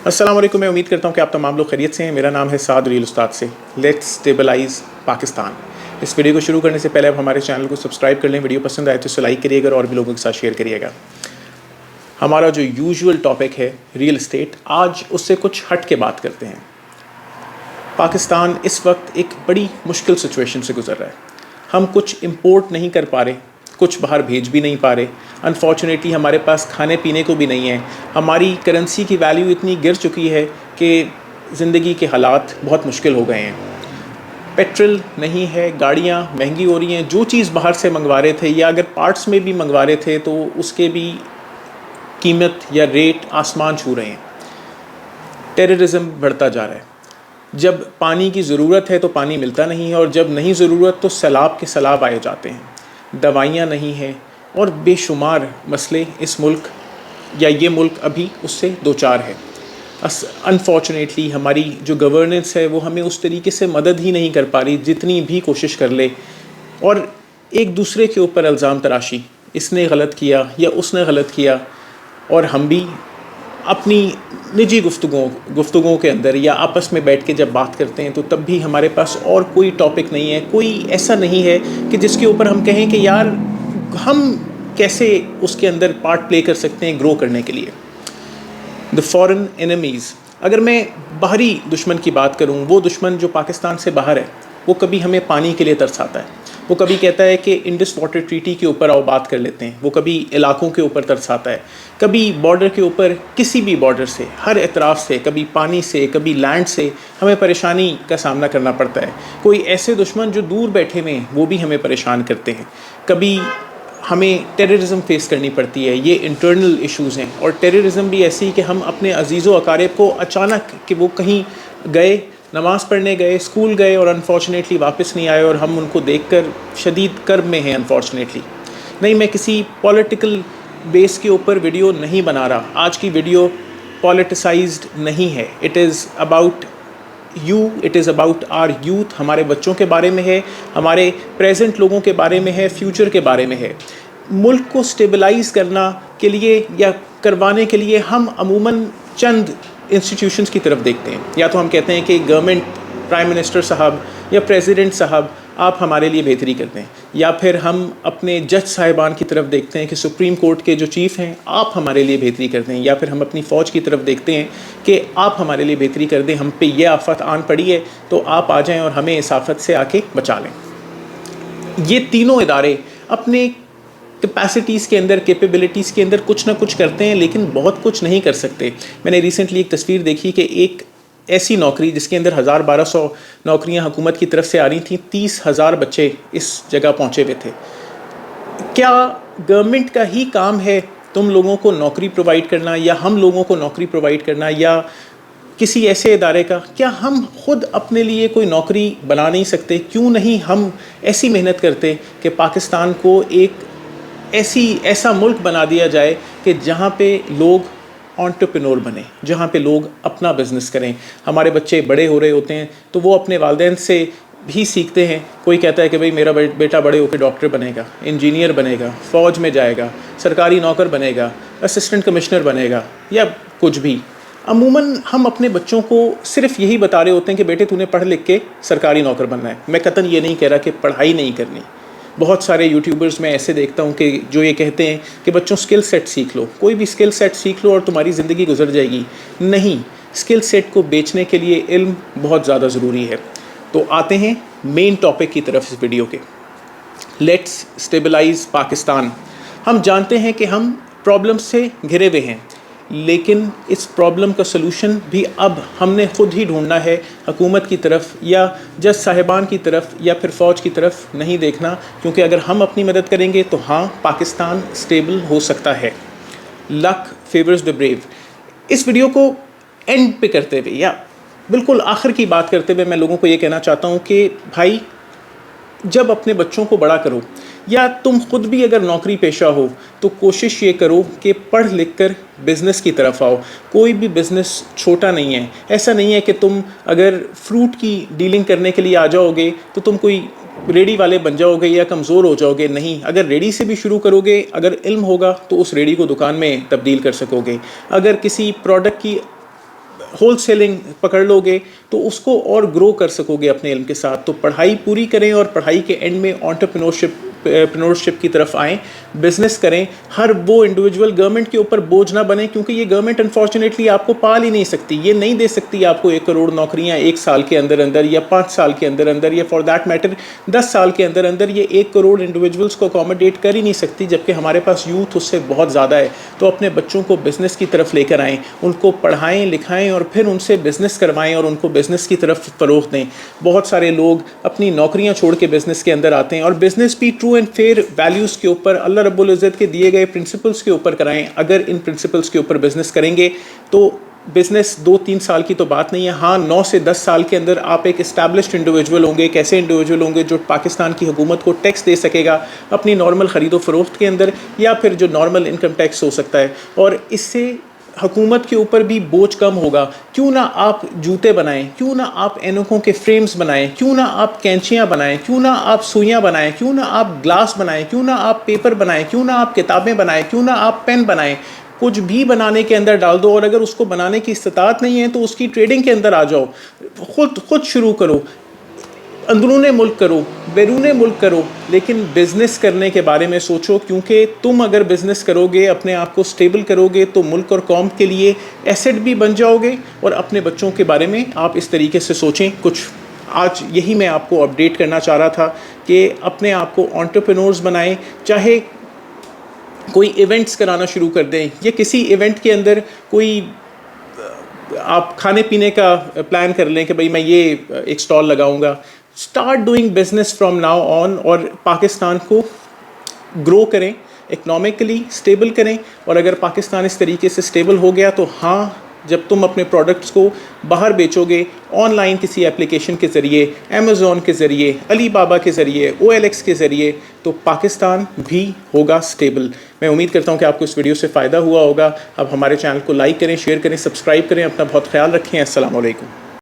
अस्सलाम वालेकुम। मैं उम्मीद करता हूँ कि आप तमाम लोग खैरियत से हैं। मेरा नाम है साद रील उस्ताद से लेट्स स्टेबलाइज पाकिस्तान। इस वीडियो को शुरू करने से पहले आप हमारे चैनल को सब्सक्राइब कर लें। वीडियो पसंद आए तो इसे लाइक करिएगा और भी लोगों के साथ शेयर करिएगा। हमारा जो यूजुअल टॉपिक है रियल एस्टेट, आज उससे कुछ हट के बात करते हैं। पाकिस्तान इस वक्त एक बड़ी मुश्किल सिचुएशन से गुजर रहा है। हम कुछ इम्पोर्ट नहीं कर पा रहे, कुछ बाहर भेज भी नहीं पा रहे। अनफॉर्चुनेटली हमारे पास खाने पीने को भी नहीं है। हमारी करेंसी की वैल्यू इतनी गिर चुकी है कि ज़िंदगी के हालात बहुत मुश्किल हो गए हैं। पेट्रोल नहीं है, गाड़ियाँ महंगी हो रही हैं। जो चीज़ बाहर से मंगवा रहे थे या अगर पार्ट्स में भी मंगवा रहे थे तो उसके भी कीमत या रेट आसमान छू रहे हैं। टेररिज्म बढ़ता जा रहा है। जब पानी की ज़रूरत है तो पानी मिलता नहीं है, और जब नहीं ज़रूरत तो सैलाब के सैलाब आए जाते हैं। दवाइयाँ नहीं हैं और बेशुमार मसले इस मुल्क या ये मुल्क अभी उससे दो चार है। अनफॉर्चुनेटली हमारी जो गवर्नेंस है वो हमें उस तरीके से मदद ही नहीं कर पा रही जितनी भी कोशिश कर ले, और एक दूसरे के ऊपर इल्ज़ाम तराशी, इसने गलत किया या उसने गलत किया, और हम भी अपनी निजी गुफ्तगुओं के अंदर या आपस में बैठ के जब बात करते हैं तो तब भी हमारे पास और कोई टॉपिक नहीं है, कोई ऐसा नहीं है कि जिसके ऊपर हम कहें कि यार हम कैसे उसके अंदर पार्ट प्ले कर सकते हैं ग्रो करने के लिए। द फॉरेन एनिमीज़, अगर मैं बाहरी दुश्मन की बात करूं, वो दुश्मन जो पाकिस्तान से बाहर है वो कभी हमें पानी के लिए तरसाता है, वो कभी कहता है कि इंडस वाटर ट्रीटी के ऊपर आओ बात कर लेते हैं, वो कभी इलाकों के ऊपर तरसाता है, कभी बॉर्डर के ऊपर, किसी भी बॉर्डर से, हर एतराफ़ से, कभी पानी से, कभी लैंड से हमें परेशानी का सामना करना पड़ता है। कोई ऐसे दुश्मन जो दूर बैठे हुए हैं वो भी हमें परेशान करते हैं। कभी हमें टेररिज्म फेस करनी पड़ती है। ये इंटरनल इश्यूज़ हैं, और टेररिज्म भी ऐसी कि हम अपने अजीज़ व अकारिब को अचानक कि वो कहीं गए, नमाज़ पढ़ने गए, स्कूल गए और अनफॉर्चुनेटली वापस नहीं आए, और हम उनको देखकर शदीद कर्ब में हैं अनफॉर्चुनेटली। नहीं, मैं किसी पॉलिटिकल बेस के ऊपर वीडियो नहीं बना रहा। आज की वीडियो पॉलिटिसाइज्ड नहीं है। It is about you, it is about our youth. हमारे बच्चों के बारे में है, हमारे प्रेजेंट लोगों के बारे में है, फ्यूचर के बारे में है। मुल्क को स्टेबलाइज़ करना के लिए या करवाने के लिए हम अमूमन चंद इंस्टीट्यूशंस की तरफ देखते हैं। या तो हम कहते हैं कि गवर्नमेंट, प्राइम मिनिस्टर साहब या प्रेसिडेंट साहब आप हमारे लिए बेहतरी करते हैं, या फिर हम अपने जज साहिबान की तरफ देखते हैं कि सुप्रीम कोर्ट के जो चीफ़ हैं आप हमारे लिए बेहतरी करते हैं, या फिर हम अपनी फ़ौज की तरफ देखते हैं कि आप हमारे लिए बेहतरी कर दें, हम पे ये आफत आन पड़ी है तो आप आ जाएं और हमें इस आफत से आके बचा लें। ये तीनों इदारे अपने कैपेसिटीज़ के अंदर, कैपेबिलिटीज़ के अंदर कुछ ना कुछ करते हैं, लेकिन बहुत कुछ नहीं कर सकते। मैंने रिसेंटली एक तस्वीर देखी कि एक ऐसी नौकरी जिसके अंदर 1000-1200 नौकरियां हुकूमत की तरफ से आ रही थी, 30,000 बच्चे इस जगह पहुंचे हुए थे। क्या गवर्नमेंट का ही काम है तुम लोगों को नौकरी प्रोवाइड करना, या हम लोगों को नौकरी प्रोवाइड करना, या किसी ऐसे इदारे का? क्या हम खुद अपने लिए कोई नौकरी बना नहीं सकते? क्यों नहीं हम ऐसी मेहनत करते कि पाकिस्तान को एक ऐसा मुल्क बना दिया जाए कि जहाँ पे लोग एंटरप्रेन्योर बने, जहाँ पे लोग अपना बिज़नेस करें। हमारे बच्चे बड़े हो रहे होते हैं तो वो अपने वालिदैन से भी सीखते हैं। कोई कहता है कि भाई मेरा बेटा बड़े होकर डॉक्टर बनेगा, इंजीनियर बनेगा, फ़ौज में जाएगा, सरकारी नौकर बनेगा, असिस्टेंट कमिश्नर बनेगा, या कुछ भी। अमूमन हम अपने बच्चों को सिर्फ यही बता रहे होते हैं कि बेटे तूने पढ़ लिख के सरकारी नौकर बनना है। मैं कतन ये नहीं कह रहा कि पढ़ाई नहीं करनी। बहुत सारे यूट्यूबर्स मैं ऐसे देखता हूँ कि जो ये कहते हैं कि बच्चों स्किल सेट सीख लो, कोई भी स्किल सेट सीख लो और तुम्हारी ज़िंदगी गुजर जाएगी। नहीं, स्किल सेट को बेचने के लिए इल्म बहुत ज़्यादा ज़रूरी है। तो आते हैं मेन टॉपिक की तरफ इस वीडियो के। Let's stabilise Pakistan. हम जानते हैं कि हम प्रॉब्लम से घिरे हुए हैं, लेकिन इस प्रॉब्लम का सलूशन भी अब हमने ख़ुद ही ढूंढना है। हुकूमत की तरफ या जज साहिबान की तरफ या फिर फ़ौज की तरफ नहीं देखना, क्योंकि अगर हम अपनी मदद करेंगे तो हाँ, पाकिस्तान स्टेबल हो सकता है। Luck favours the brave. इस वीडियो को एंड पे करते हुए या बिल्कुल आखिर की बात करते हुए मैं लोगों को ये कहना चाहता हूँ कि भाई, जब अपने बच्चों को बड़ा करो, या तुम खुद भी अगर नौकरी पेशा हो तो कोशिश ये करो कि पढ़ लिख कर बिज़नेस की तरफ आओ। कोई भी बिज़नेस छोटा नहीं है। ऐसा नहीं है कि तुम अगर फ्रूट की डीलिंग करने के लिए आ जाओगे तो तुम कोई रेडी वाले बन जाओगे या कमज़ोर हो जाओगे। नहीं, अगर रेडी से भी शुरू करोगे, अगर इल्म होगा तो उस रेडी को दुकान में तब्दील कर सकोगे। अगर किसी प्रोडक्ट की ہول سیلنگ پکڑ لو گے تو اس کو اور گرو کر سکو گے اپنے علم کے ساتھ. تو پڑھائی پوری کریں اور پڑھائی کے اینڈ میں انٹرپرینورشپ کی طرف آئیں, بزنس کریں. ہر وہ انڈیویجول گورنمنٹ کے اوپر بوجھ نہ بنے, کیونکہ یہ گورنمنٹ انفارچونیٹلی آپ کو پال ہی نہیں سکتی. یہ نہیں دے سکتی آپ کو 1 کروڑ نوکریاں 1 سال کے اندر اندر یا 5 سال کے اندر اندر یا فار دیٹ میٹر 10 سال کے اندر اندر. یہ 1 کروڑ انڈیویجولس کو اکوموڈیٹ کر ہی نہیں سکتی, جبکہ ہمارے پاس یوتھ اس سے بہت زیادہ ہے. تو اپنے بچوں کو بزنس کی طرف لے کر آئیں, ان کو پڑھائیں لکھائیں اور پھر ان سے بزنس کروائیں اور ان کو بزنس کی طرف فروغ دیں. بہت سارے لوگ اپنی نوکریاں چھوڑ کے بزنس کے اندر آتے ہیں, اور بزنس بھی ٹرو اینڈ فیئر ویلیوز کے اوپر اللہ رب العزت کے دیے گئے پرنسپلس کے اوپر کرائیں. اگر ان پرنسپلس کے اوپر بزنس کریں گے تو بزنس 2-3 سال کی تو بات نہیں ہے. ہاں 9 سے 10 سال کے اندر آپ ایک اسٹیبلشڈ انڈیویجول ہوں گے, ایک ایسے انڈیویجول ہوں گے جو پاکستان کی حکومت کو ٹیکس دے سکے گا اپنی نارمل خرید و فروخت کے اندر, یا پھر جو نارمل انکم ٹیکس ہو سکتا ہے, اور اس سے حکومت کے اوپر بھی بوجھ کم ہوگا. کیوں نہ آپ جوتے بنائیں, کیوں نہ آپ اینکوں کے فریمز بنائیں, کیوں نہ آپ کینچیاں بنائیں, کیوں نہ آپ سوئیاں بنائیں, کیوں نہ آپ گلاس بنائیں, کیوں نہ آپ پیپر بنائیں, کیوں نہ آپ کتابیں بنائیں, کیوں نہ آپ پین بنائیں. کچھ بھی بنانے کے اندر ڈال دو, اور اگر اس کو بنانے کی استطاعت نہیں ہے تو اس کی ٹریڈنگ کے اندر آ جاؤ. خود شروع کرو, اندرون ملک کرو, بیرون ملک کرو, لیکن بزنس کرنے کے بارے میں سوچو. کیونکہ تم اگر بزنس کرو گے, اپنے آپ کو سٹیبل کرو گے, تو ملک اور قوم کے لیے ایسٹ بھی بن جاؤ گے. اور اپنے بچوں کے بارے میں آپ اس طریقے سے سوچیں. کچھ آج یہی میں آپ کو اپڈیٹ کرنا چاہ رہا تھا کہ اپنے آپ کو انٹرپرینورز بنائیں. چاہے کوئی ایونٹس کرانا شروع کر دیں, یا کسی ایونٹ کے اندر کوئی آپ کھانے پینے کا پلان کر لیں کہ بھئی میں یہ ایک سٹال لگاؤں گا. Start doing business from now on, اور پاکستان کو گرو کریں, اکنامکلی اسٹیبل کریں. اور اگر پاکستان اس طریقے سے اسٹیبل ہو گیا تو ہاں, جب تم اپنے پروڈکٹس کو باہر بیچو گے آن لائن کسی اپلیکیشن کے ذریعے, امیزون کے ذریعے, علی بابا کے ذریعے, OLX کے ذریعے, تو پاکستان بھی ہوگا اسٹیبل. میں امید کرتا ہوں کہ آپ کو اس ویڈیو سے فائدہ ہوا ہوگا. اب ہمارے چینل کو لائک کریں, شیئر کریں, سبسکرائب کریں. اپنا بہت خیال رکھیں. السلام علیکم.